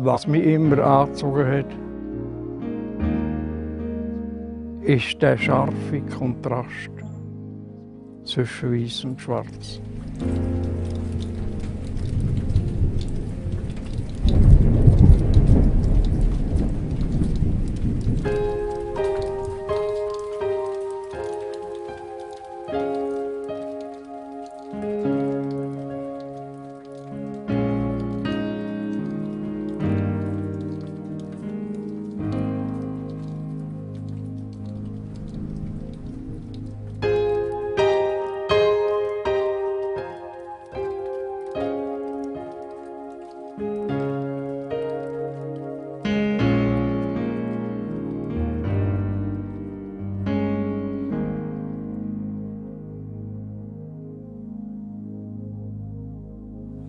Was mich immer angezogen hat, ist der scharfe Kontrast zwischen Weiß und Schwarz.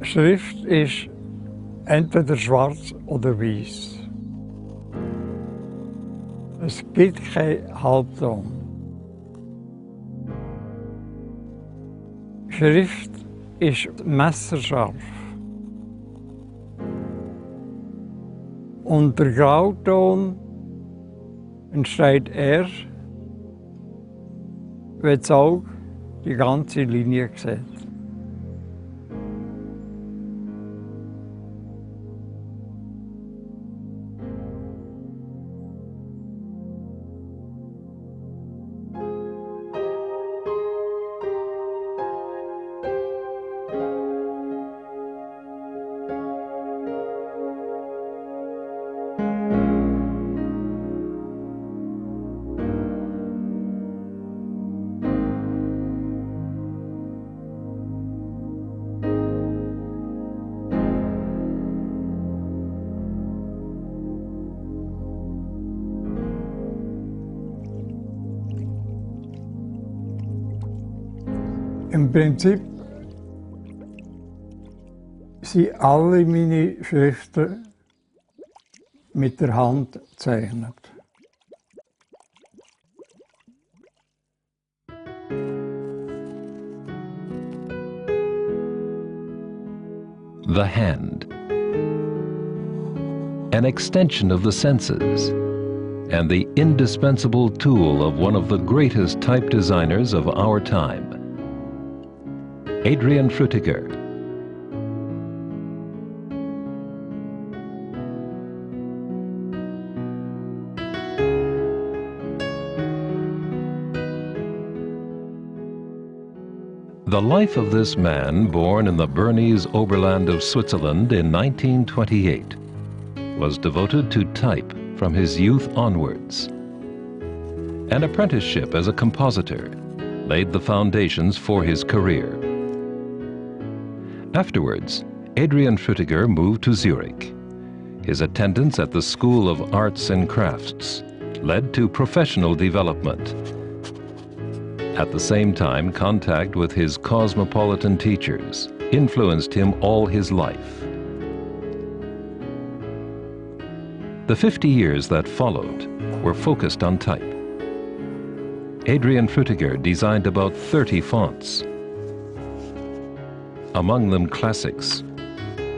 Schrift ist entweder schwarz oder weiß. Es gibt keinen Halbton. Schrift ist messerscharf. Und der Grauton entsteht erst, wenn das Auge die ganze Linie sieht. Im Prinzip sind alle meine Schriften mit der Hand gezeichnet. The hand, an extension of the senses, and the indispensable tool of one of the greatest type designers of our time, Adrian Frutiger. The life of this man, born in the Bernese Oberland of Switzerland in 1928, was devoted to type from his youth onwards. An apprenticeship as a compositor laid the foundations for his career. Afterwards, Adrian Frutiger moved to Zurich. His attendance at the School of Arts and Crafts led to professional development. At the same time, contact with his cosmopolitan teachers influenced him all his life. The 50 years that followed were focused on type. Adrian Frutiger designed about 30 fonts. Among them classics,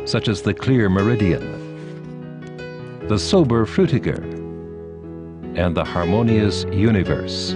such as the Clear Meridian, the Sober Frutiger, and the Harmonious Universe.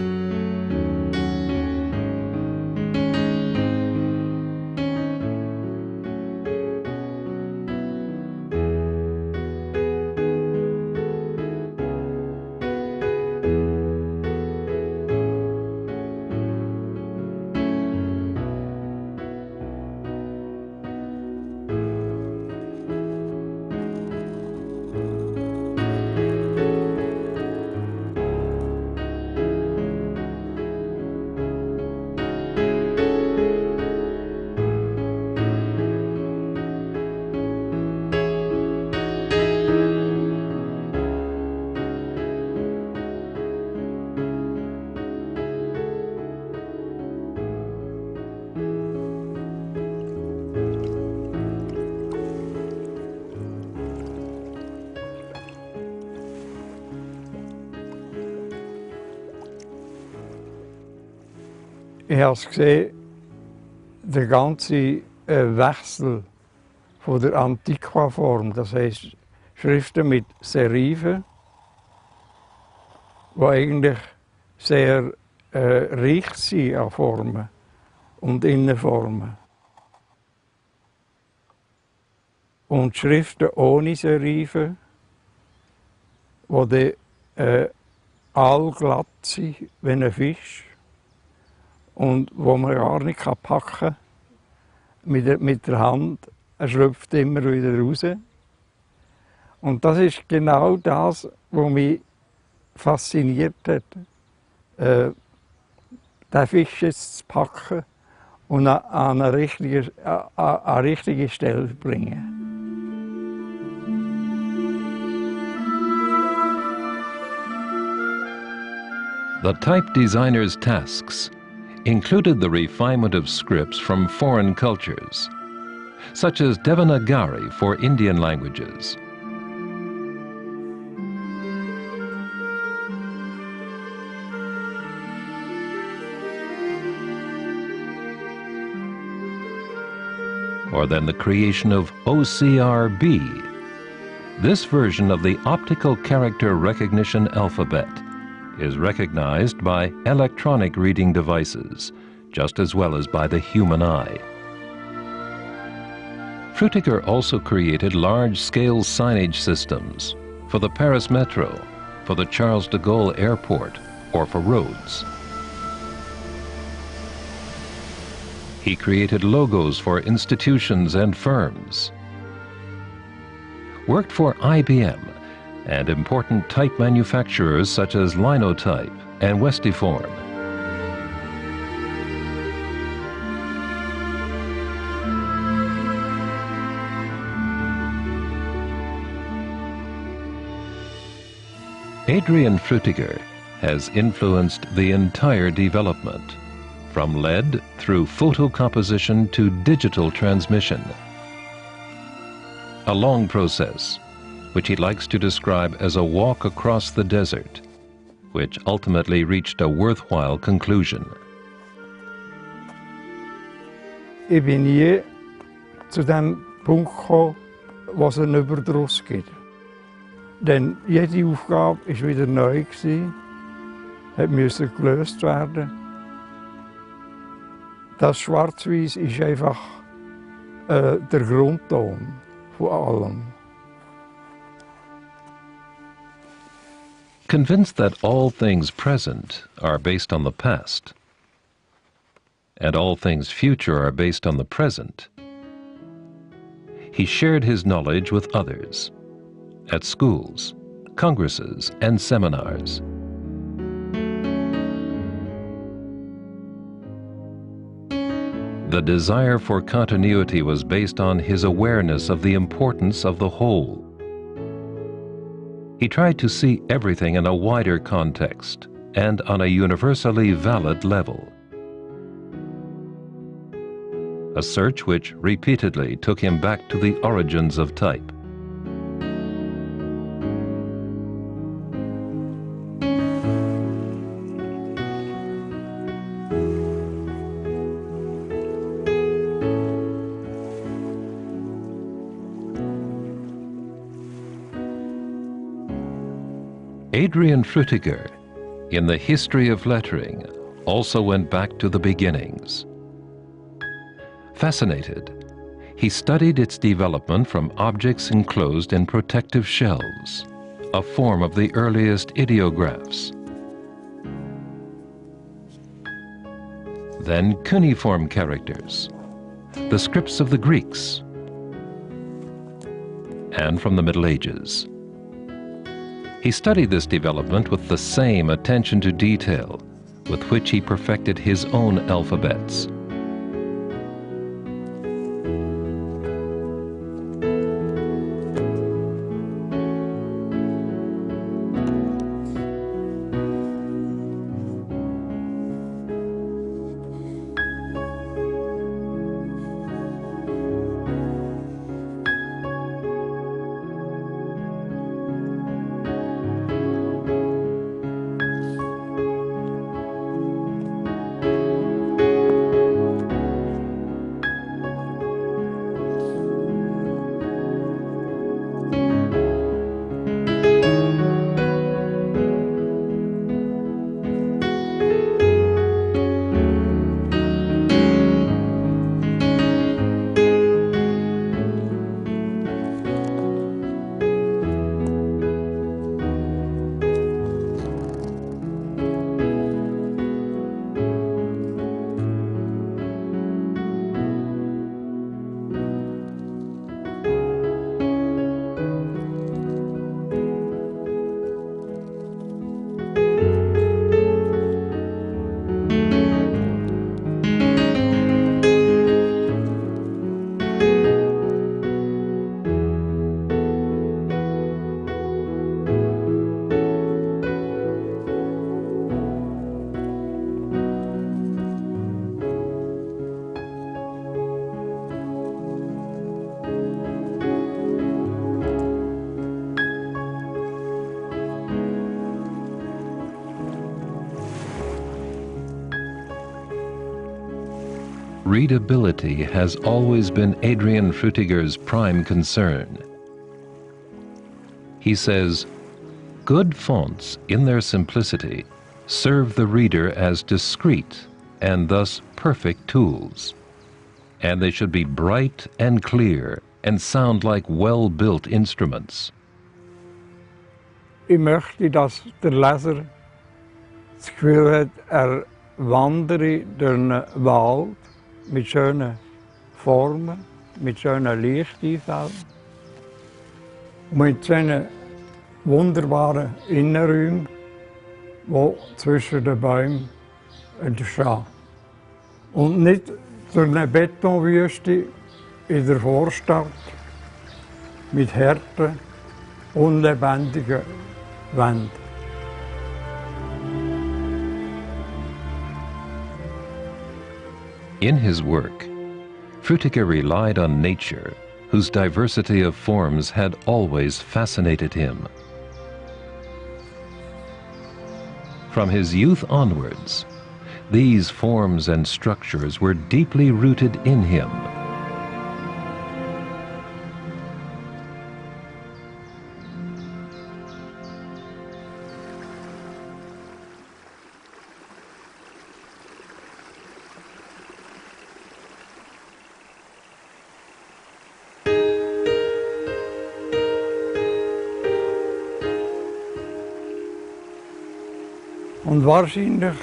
Ich habe es gesehen, der ganze Wechsel von der Antiqua-Form, das heisst Schriften mit Serifen, die eigentlich sehr reich sind an Formen und Innenformen. Und Schriften ohne Serifen, die allglatt sind wie ein Fisch und wo man gar nicht packen kann mit der Hand. Er schlüpft immer wieder raus. Und das ist genau das, was mich fasziniert hat. Den Fisch jetzt zu packen und an eine richtige Stelle zu bringen. The type designer's tasks included the refinement of scripts from foreign cultures, such as Devanagari for Indian languages. Or then the creation of OCRB. This version of the optical character recognition alphabet is recognized by electronic reading devices, just as well as by the human eye. Frutiger also created large-scale signage systems for the Paris Metro, for the Charles de Gaulle Airport, or for roads. He created logos for institutions and firms, worked for IBM and important type manufacturers such as Linotype and Westiform. Adrian Frutiger has influenced the entire development, from lead through photocomposition to digital transmission. A long process, which he likes to describe as a walk across the desert, which ultimately reached a worthwhile conclusion. Ich bin nie zu dem Punkt gekommen, wo es einen Überdruss gibt. Denn jede Aufgabe war wieder neu, musste gelöst werden. Das Schwarz-Weiß ist einfach der Grundton von allem. Convinced that all things present are based on the past, and all things future are based on the present, he shared his knowledge with others, at schools, congresses, and seminars. The desire for continuity was based on his awareness of the importance of the whole. He tried to see everything in a wider context and on a universally valid level. A search which repeatedly took him back to the origins of type. Adrian Frutiger, in the history of lettering, also went back to the beginnings. Fascinated, he studied its development from objects enclosed in protective shells, a form of the earliest ideographs. Then cuneiform characters, the scripts of the Greeks, and from the Middle Ages. He studied this development with the same attention to detail with which he perfected his own alphabets. Readability has always been Adrian Frutiger's prime concern. He says, good fonts, in their simplicity, serve the reader as discreet and thus perfect tools. And they should be bright and clear and sound like well-built instruments. Ich möchte, dass der Leser das Gefühl hat, wandere durch einen Wald mit schönen Formen, mit schönen Lichteinfällen und mit solchen wunderbaren Innenräumen, die zwischen den Bäumen entstehen. Und nicht durch eine Betonwüste in der Vorstadt mit harten, unlebendigen Wänden. In his work, Frutiger relied on nature, whose diversity of forms had always fascinated him. From his youth onwards, these forms and structures were deeply rooted in him. Und wahrscheinlich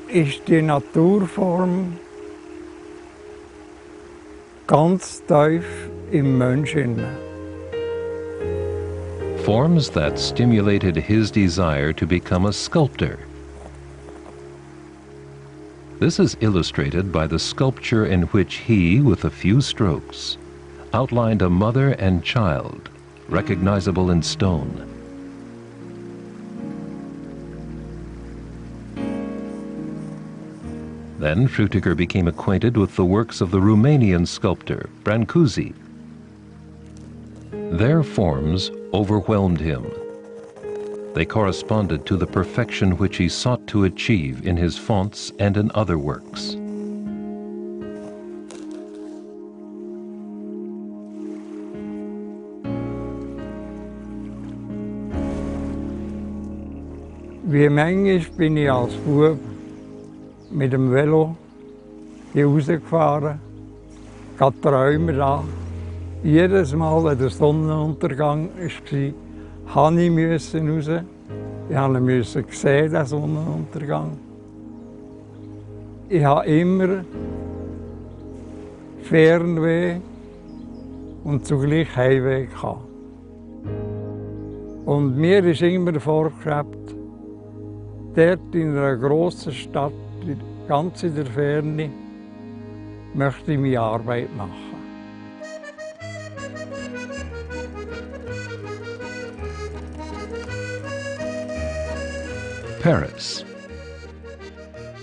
ist die Naturform ganz tief im Menschen. Forms that stimulated his desire to become a sculptor. This is illustrated by the sculpture in which he, with a few strokes, outlined a mother and child, recognizable in stone. Then Frutiger became acquainted with the works of the Romanian sculptor Brancusi. Their forms overwhelmed him. They corresponded to the perfection which he sought to achieve in his fonts and in other works. Wie manchmal bin ich als Bub mit dem Velo hier rausgefahren, gerade Träume da. Jedes Mal, wenn der Sonnenuntergang war, musste ich raus. Ich musste sehen, den Sonnenuntergang. Ich hatte immer Fernweh und zugleich Heimweh gehabt. Und mir ist immer vorgeschwebt, dort in einer grossen Stadt, ganz in der Ferne, möchte ich meine Arbeit machen. Paris.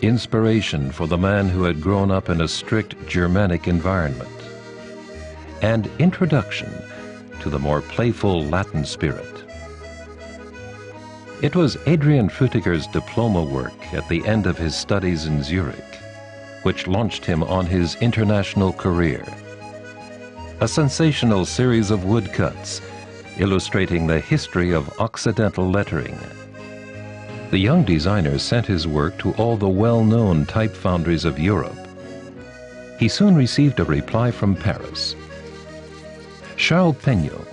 Inspiration for the man who had grown up in a strict Germanic environment. And introduction to the more playful Latin spirit. It was Adrian Frutiger's diploma work at the end of his studies in Zurich, which launched him on his international career. A sensational series of woodcuts illustrating the history of Occidental lettering. The young designer sent his work to all the well-known type foundries of Europe. He soon received a reply from Paris. Charles Peignot,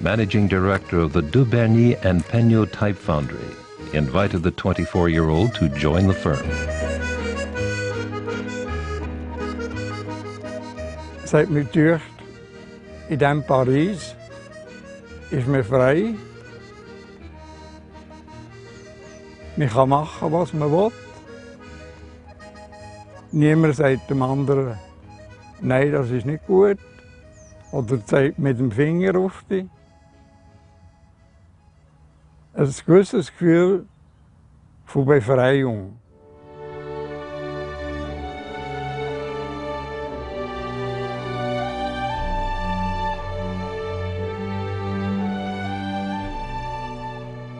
managing director of the De Berny and Peignot type foundry, invited the 24-year-old to join the firm. Es hat mich gedacht, in diesem Paris ist man frei. Man kann machen, was man will. Niemand sagt dem anderen, nein, das ist nicht gut. Oder zeigt mit dem Finger auf dich. Ein gewisses Gefühl von Befreiung.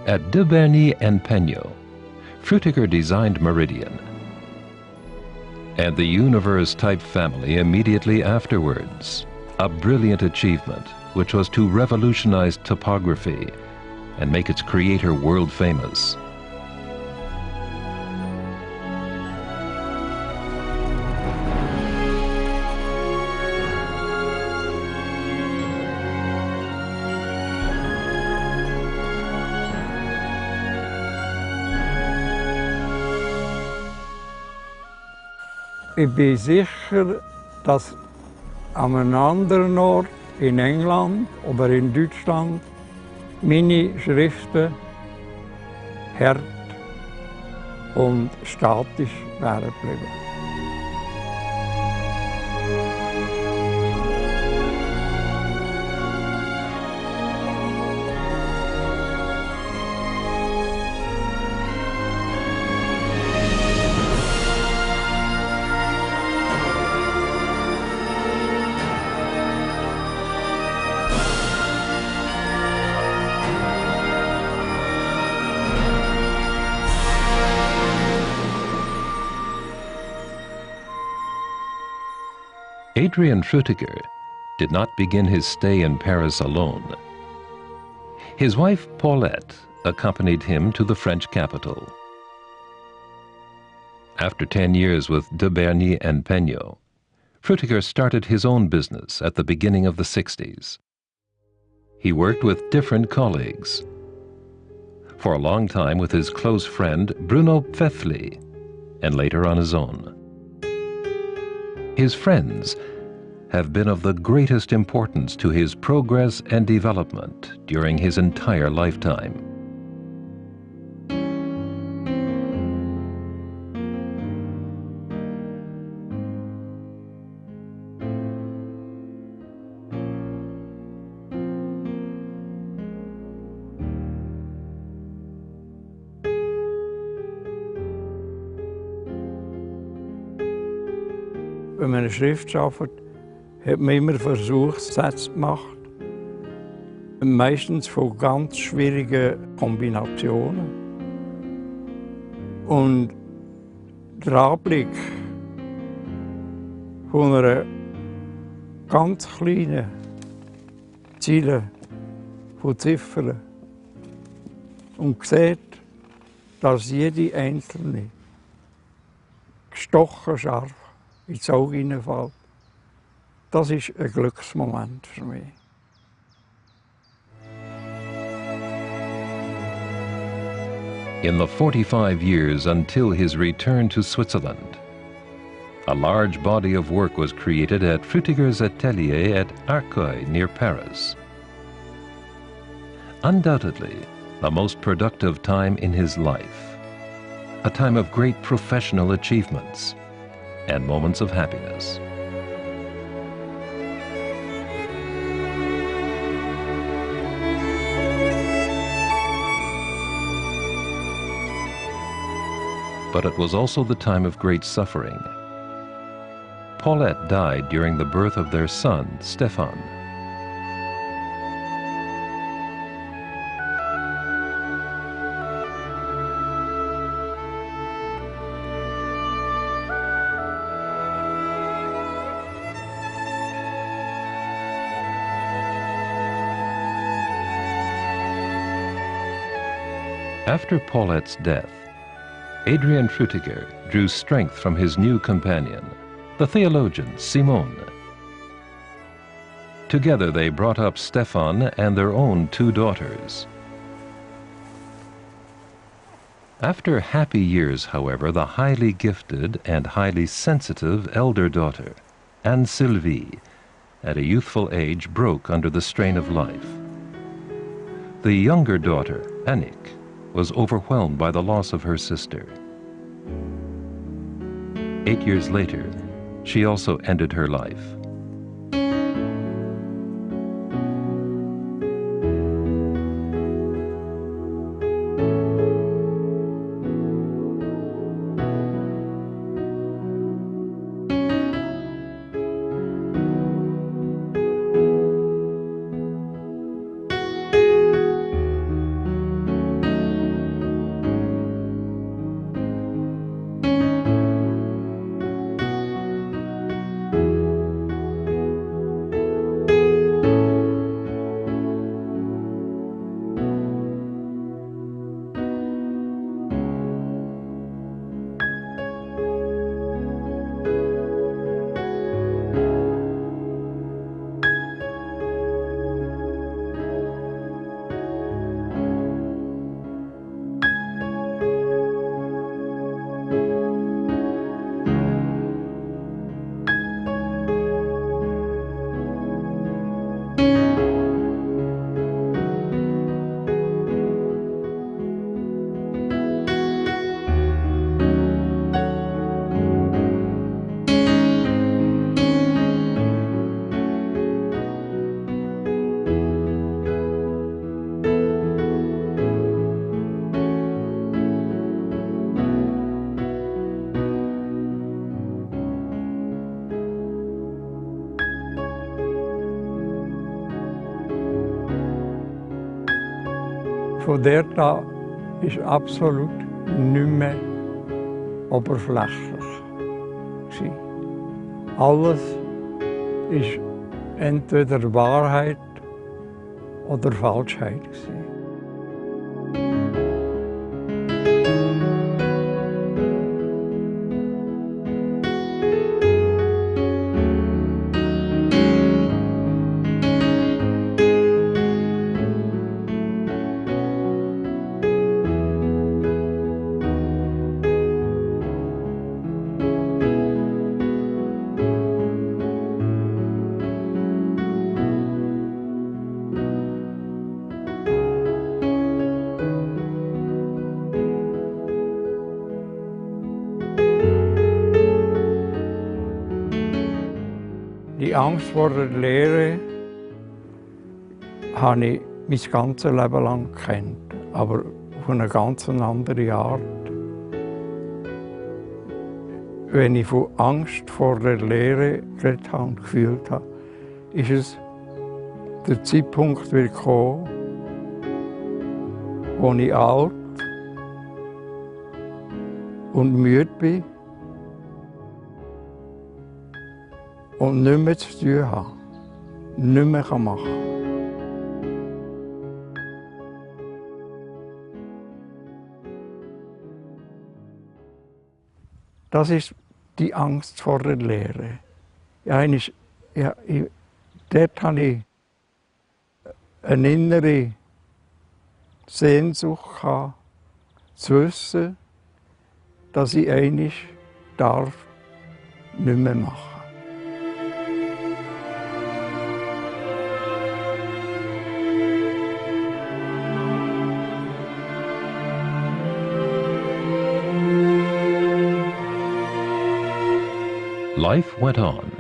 At De Berny and Peignot, Frutiger designed Meridian. and the universe-type family immediately afterwards. A brilliant achievement which was to revolutionize topography and make its creator world famous. Ich bin sicher, dass an einem anderen Ort in England oder in Deutschland meine Schriften hart und statisch wären geblieben. Adrian Frutiger did not begin his stay in Paris alone. His wife Paulette accompanied him to the French capital. After 10 years with de Berny and Peño, Frutiger started his own business at the beginning of the 60s. He worked with different colleagues. For a long time with his close friend Bruno Pfeffli, and later on his own. His friends have been of the greatest importance to his progress and development during his entire lifetime. Wenn man eine Schrift schafft, hat man immer Versuchssätze gemacht. Meistens von ganz schwierigen Kombinationen. Und der Anblick von einer ganz kleinen Ziele von Ziffern und sieht, dass jede einzelne gestochen scharf ins Auge hineinfällt. Das ist ein Glücksmoment für mich. In the 45 years until his return to Switzerland, a large body of work was created at Frutiger's atelier at Arcueil near Paris. Undoubtedly, the most productive time in his life, a time of great professional achievements and moments of happiness. But it was also the time of great suffering. Paulette died during the birth of their son, Stefan. After Paulette's death, Adrian Frutiger drew strength from his new companion, the theologian Simon. Together they brought up Stefan and their own 2 daughters. After happy years, however, the highly gifted and highly sensitive elder daughter, Anne Sylvie, at a youthful age broke under the strain of life. The younger daughter, Annick, was overwhelmed by the loss of her sister. 8 years later, she also ended her life. von dort an ist absolut nicht mehr oberflächlich. Alles ist entweder Wahrheit oder Falschheit. Die Angst vor der Lehre habe ich mein ganzes Leben lang gekannt, aber auf eine ganz andere Art. Wenn ich von Angst vor der Lehre geredet habe und gefühlt habe, ist es der Zeitpunkt gekommen, wo ich alt und müde bin und nichts mehr zu tun habe, nichts mehr machen kann. Das ist die Angst vor der Lehre. Dort habe ich eine innere Sehnsucht gehabt, zu wissen, dass ich einmal darf nicht mehr machen. Life went on.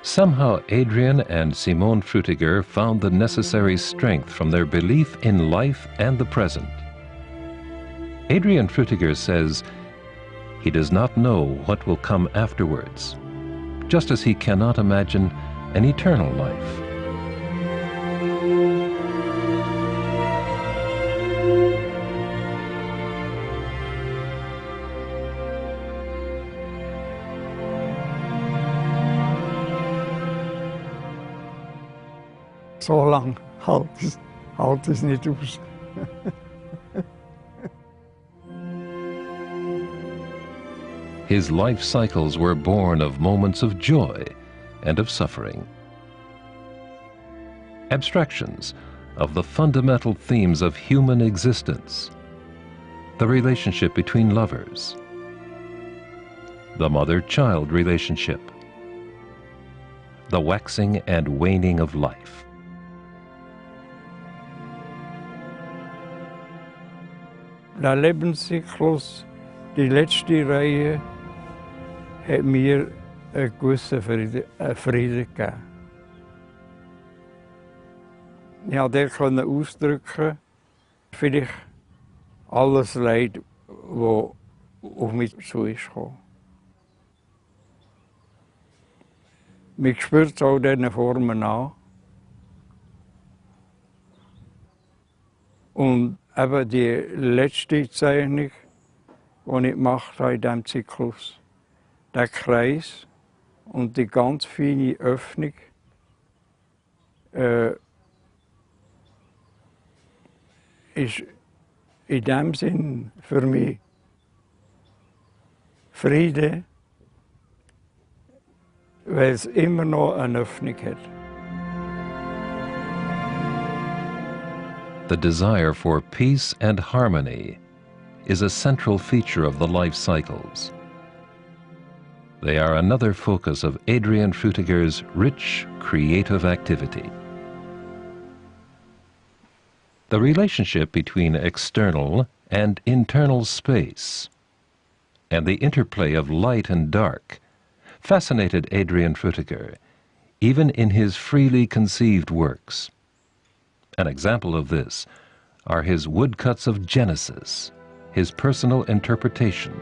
Somehow Adrian and Simone Frutiger found the necessary strength from their belief in life and the present. Adrian Frutiger says he does not know what will come afterwards, just as he cannot imagine an eternal life. So lange hält es nicht aus. His life cycles were born of moments of joy and of suffering. Abstractions of the fundamental themes of human existence, the relationship between lovers, the mother-child relationship, the waxing and waning of life. Der Lebenszyklus, die letzte Reihe, hat mir einen gewissen Frieden gegeben. Ich konnte dort ausdrücken, vielleicht alles Leid, das auf mich zu ist gekommen. Man spürt es auch diesen Formen an. Und eben die letzte Zeichnung, die ich gemacht habe in diesem Zyklus, der Kreis und die ganz feine Öffnung, ist in dem Sinn für mich Friede, weil es immer noch eine Öffnung hat. The desire for peace and harmony is a central feature of the life cycles. They are another focus of Adrian Frutiger's rich, creative activity. The relationship between external and internal space, and the interplay of light and dark, fascinated Adrian Frutiger, even in his freely conceived works. An example of this are his woodcuts of Genesis, his personal interpretation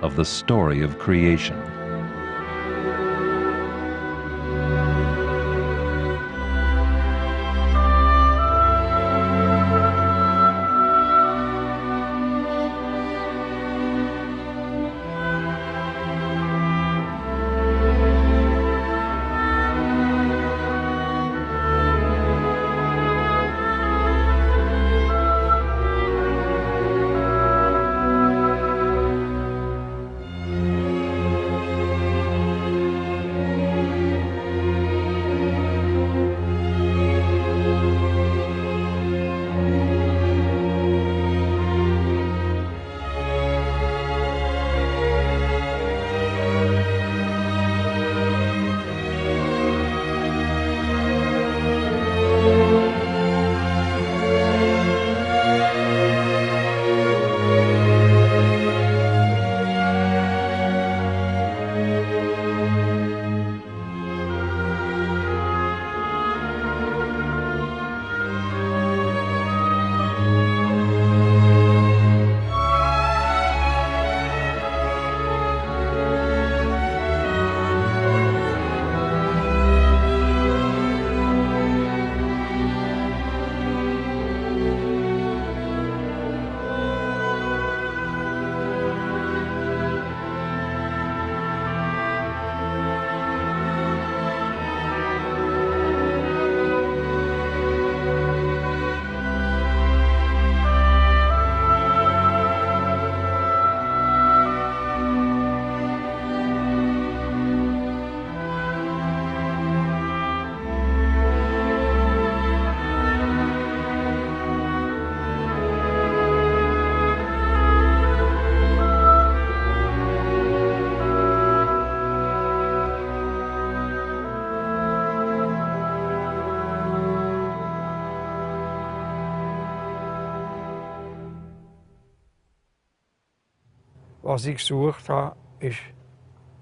of the story of creation. Was ich gesucht habe, ist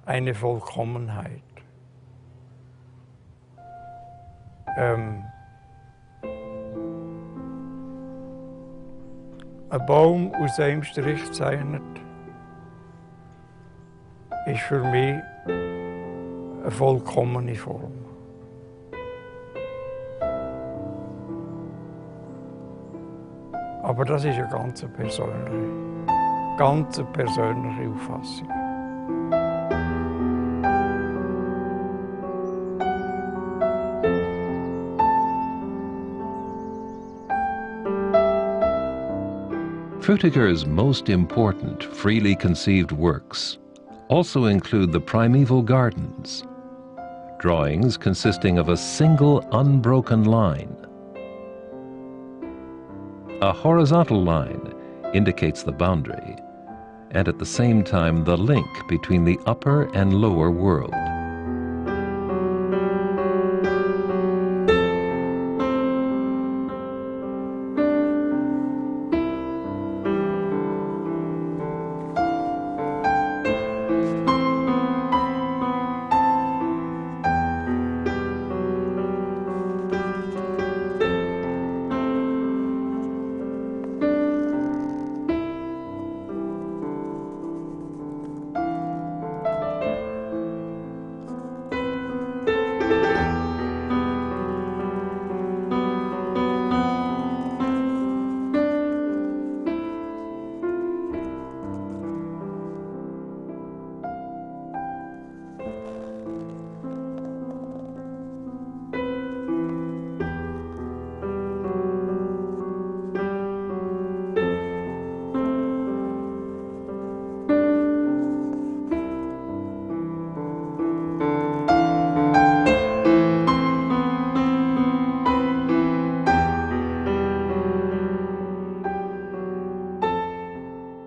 eine Vollkommenheit. Ein Baum aus einem Strich gezeichnet ist für mich eine vollkommene Form. Aber das ist eine ganz persönliche Auffassung. Frutiger's most important freely conceived works also include the primeval gardens, drawings consisting of a single unbroken line. A horizontal line indicates the boundary, and at the same time the link between the upper and lower world.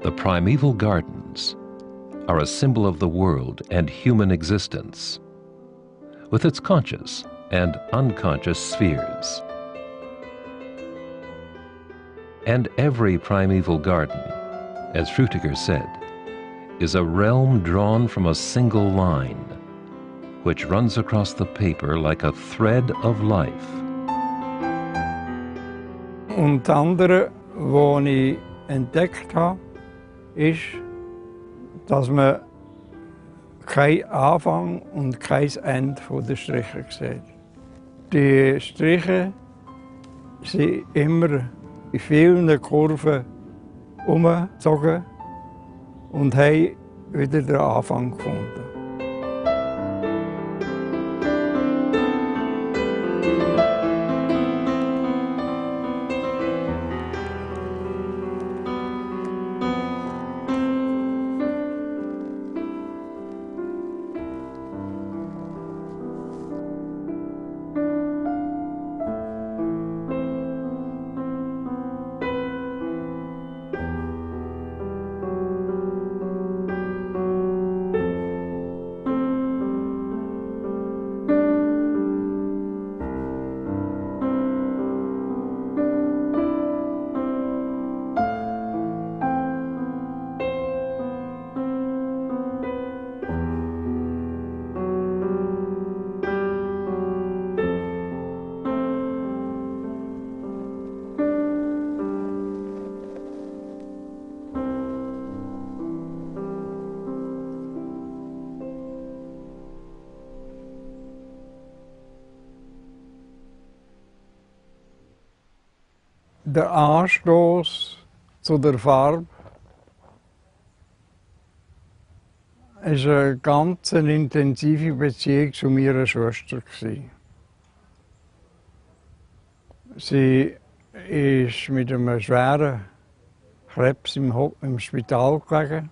The primeval gardens are a symbol of the world and human existence, with its conscious and unconscious spheres. And every primeval garden, as Frutiger said, is a realm drawn from a single line, which runs across the paper like a thread of life. Und das andere, was ich entdeckt habe, ist, dass man keinen Anfang und kein Ende der Striche sieht. Die Striche sind immer in vielen Kurven umgezogen und haben wieder den Anfang gefunden. Der Anstoß zu der Farbe ist eine ganz intensive Beziehung zu meiner Schwester. Sie ist mit einem schweren Krebs im Spital gelegen.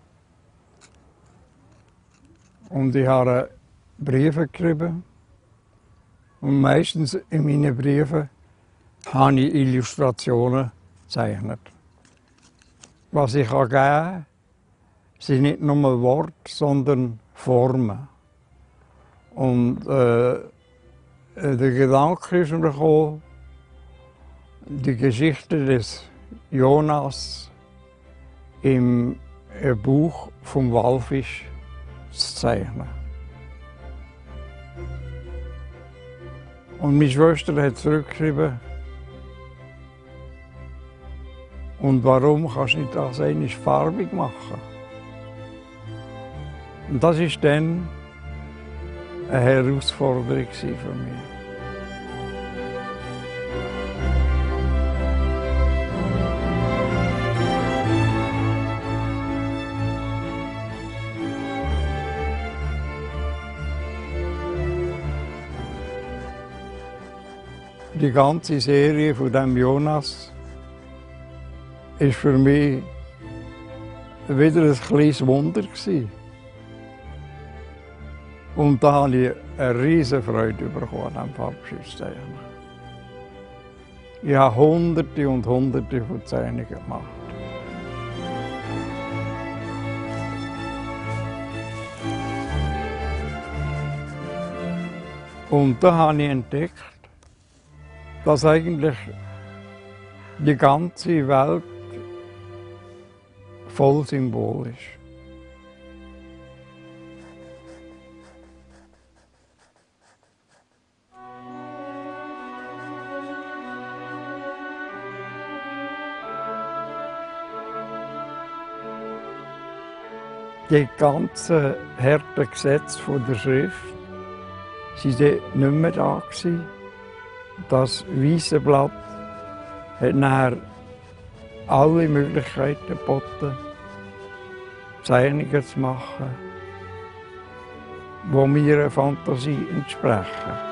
Und ich habe Briefe geschrieben. Und meistens in meinen Briefen habe ich Illustrationen gezeichnet. Was ich geben kann, sind nicht nur Worte, sondern Formen. Und der Gedanke ist mir gekommen, die Geschichte des Jonas im einen Bauch vom Walfisch zu zeichnen. Und meine Schwester hat zurückgeschrieben, und warum kannst du nicht das einmal farbig machen? Und das war dann eine Herausforderung für mich. Die ganze Serie von dem Jonas war für mich wieder ein kleines Wunder. Und da habe ich eine riesige Freude bekommen an diesem Farbschriftszeichnen. Ich habe Hunderte und Hunderte von Zeichnungen gemacht. Und da habe ich entdeckt, dass eigentlich die ganze Welt voll Symbol ist. Die ganzen harten Gesetze der Schrift waren nicht mehr da. Das weiße Blatt hat nachher alle Möglichkeiten geboten, Zeichnungen zu machen, die meiner Fantasie entsprechen.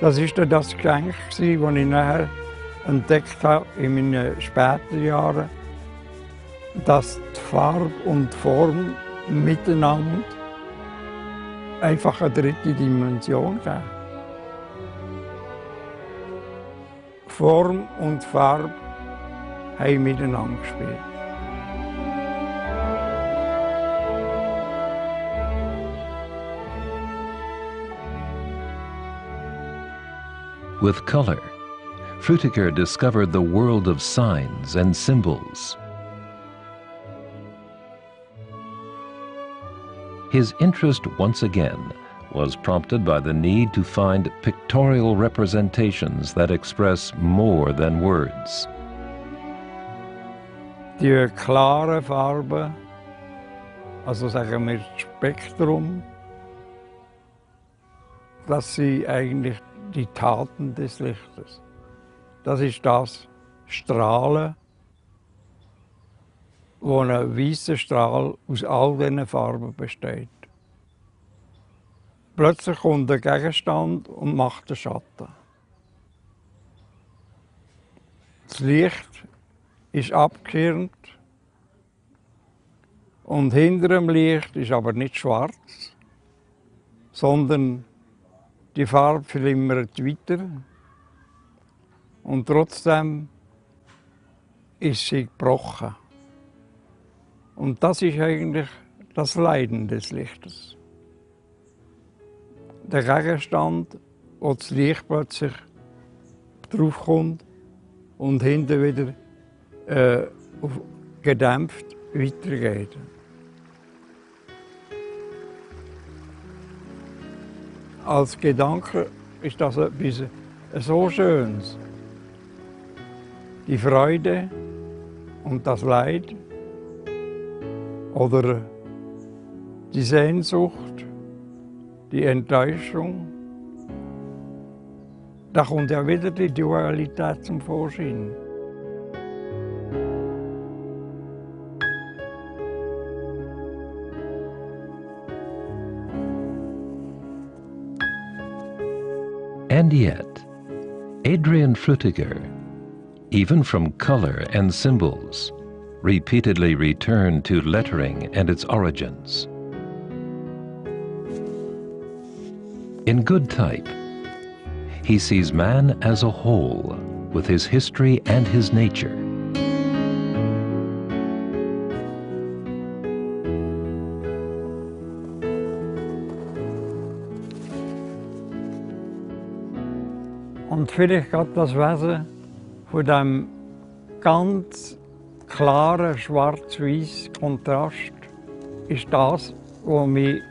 Das war dann das Geschenk, das ich nachher entdeckt habe in meinen späteren Jahren, dass die Farbe und die Form miteinander einfach eine dritte Dimension geben. Form und Farbe haben miteinander gespielt. With color, Frutiger discovered the world of signs and symbols. His interest once again was prompted by the need to find pictorial representations that express more than words. Die klaren Farben, also sagen wir das Spektrum, das sind eigentlich die Taten des Lichtes. Das ist das Strahlen, wo ein weißer Strahl aus all diesen Farben besteht. Plötzlich kommt ein Gegenstand und macht einen Schatten. Das Licht ist abgeschirmt und hinter dem Licht ist aber nicht schwarz, sondern die Farbe flimmert weiter und trotzdem ist sie gebrochen. Und das ist eigentlich das Leiden des Lichtes. Der Gegenstand, wo das Licht plötzlich draufkommt und hinten wieder gedämpft weitergeht. Als Gedanke ist das etwas so Schönes. Die Freude und das Leid oder die Sehnsucht, die Enttäuschung. Da kommt ja wieder die Dualität zum Vorschein. And yet, Adrian Frutiger, even from color and symbols, repeatedly returned to lettering and its origins. In good type, he sees man as a whole, with his history and his nature. Und vielleicht gerade das Wesen von dem ganz klaren schwarz-weiß Kontrast ist das, was mich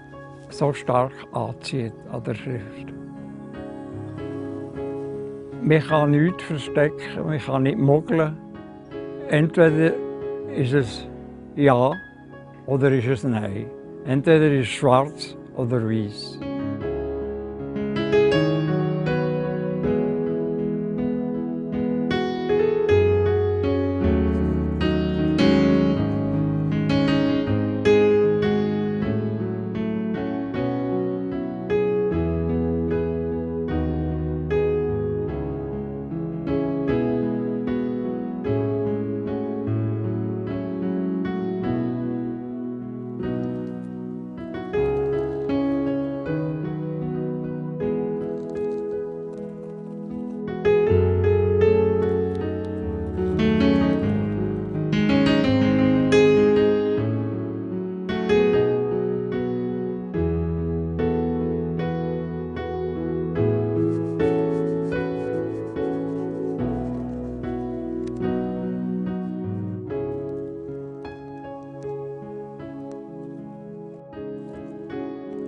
so stark anzieht an der Schrift. Man kann nichts verstecken, man kann nicht mogeln. Entweder ist es Ja oder ist es Nein. Entweder ist es schwarz oder weiß.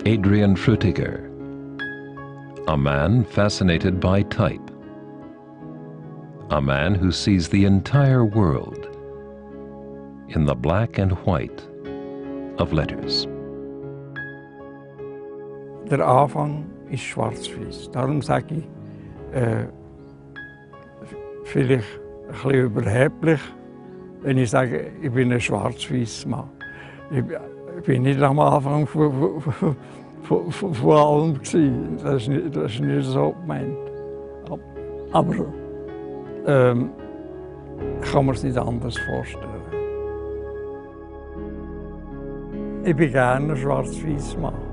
Adrian Frutiger, a man fascinated by type, a man who sees the entire world in the black and white of letters. Der Anfang ist schwarz-weiß. Darum sage ich, vielleicht ein bisschen überheblich, wenn ich sage, ich bin ein schwarz-weiß Mann. Ich bin nicht am Anfang von allem gewesen. Das ist nicht so gemeint. Aber kann man es nicht anders vorstellen. Ich bin gerne ein schwarz-weiß Mann.